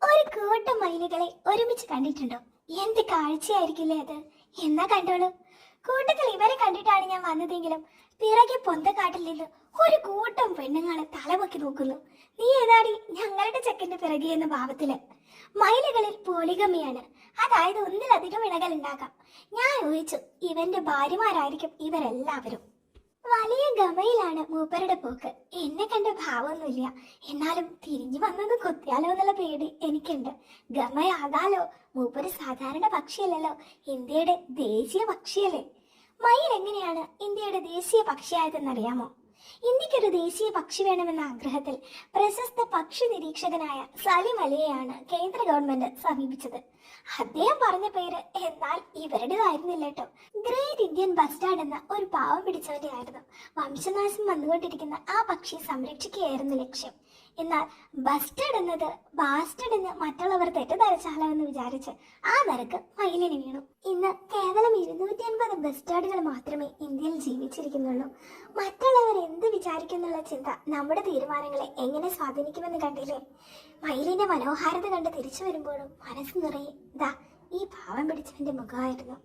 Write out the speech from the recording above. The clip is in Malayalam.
ഒരു കൂട്ടം മയിലുകളെ ഒരുമിച്ച് കണ്ടിട്ടുണ്ടോ? എന്ത് കാഴ്ചയായിരിക്കില്ലേ അത്. എന്നാ കണ്ടോളൂ. കൂട്ടത്തിൽ ഇവരെ കണ്ടിട്ടാണ് ഞാൻ വന്നതെങ്കിലും പിറകെ പൊന്തക്കാട്ടിൽ നിന്ന് ഒരു കൂട്ടം പെണ്ണുങ്ങളെ തലപൊക്കി നോക്കുന്നു. നീ ഏതാടി ഞങ്ങളുടെ ചെക്കന്റെ പിറകെ എന്ന ഭാവത്തില്. മയിലുകളിൽ പോളിഗമിയാണ്, അതായത് ഒന്നിലധികം ഇണകൾ ഉണ്ടാകാം. ഞാൻ ഊഹിച്ചു ഇവന്റെ ഭാര്യമാരായിരിക്കും ഇവരെല്ലാവരും. വലിയ ഗമയിലാണ് മൂപ്പരുടെ പോക്ക്. എന്നെ കണ്ട ഭാവമൊന്നുമില്ല, എന്നാലും തിരിഞ്ഞു വന്നത് കൊത്തിയാലോ എന്നുള്ള പേടി എനിക്കുണ്ട്. ഗമയാകാലോ. മൂപ്പര് സാധാരണ പക്ഷിയല്ലല്ലോ, ഇന്ത്യയുടെ ദേശീയ പക്ഷിയല്ലേ. മയിൽ എങ്ങനെയാണ് ഇന്ത്യയുടെ ദേശീയ പക്ഷിയായതെന്നറിയാമോ? ഇന്ത്യക്കൊരു ദേശീയ പക്ഷി വേണമെന്ന ആഗ്രഹത്തിൽ പ്രശസ്ത പക്ഷി നിരീക്ഷകനായ സലിം അലിയെയാണ് കേന്ദ്ര ഗവൺമെന്റ് സമീപിച്ചത്. അദ്ദേഹം പറഞ്ഞ പേര് എന്നാൽ ഇവരുടേതായിരുന്നില്ല കേട്ടോ. ഗ്രേറ്റ് ഇന്ത്യൻ ബസ്റ്റാർഡ് എന്ന ഒരു പാവം പിടിച്ചവന്റെ ആയിരുന്നു. വംശനാശം വന്നുകൊണ്ടിരിക്കുന്ന ആ പക്ഷിയെ സംരക്ഷിക്കുകയായിരുന്നു ലക്ഷ്യം. എന്നാൽ ബസ്റ്റഡ് എന്നത് ബാസ്റ്റഡ് എന്ന് മറ്റുള്ളവർ തെറ്റിദ്ധരിച്ചാലോ എന്ന് വിചാരിച്ച് ആ നിരക്ക് മയിലിന് വീണു. ഇന്ന് കേവലം 250 ബസ്റ്റാർഡുകൾ മാത്രമേ ഇന്ത്യയിൽ ജീവിച്ചിരിക്കുന്നുള്ളൂ. മറ്റുള്ളവർ എന്ത് വിചാരിക്കുന്നുള്ള ചിന്ത നമ്മുടെ തീരുമാനങ്ങളെ എങ്ങനെ സ്വാധീനിക്കുമെന്ന് കണ്ടില്ലേ? മയിലിന്റെ മനോഹാരിത കണ്ട് തിരിച്ചു വരുമ്പോഴും മനസ്സ് നിറയെ ദാ ഈ പാവം പിടിച്ചവന്റെ മുഖമായിരുന്നു.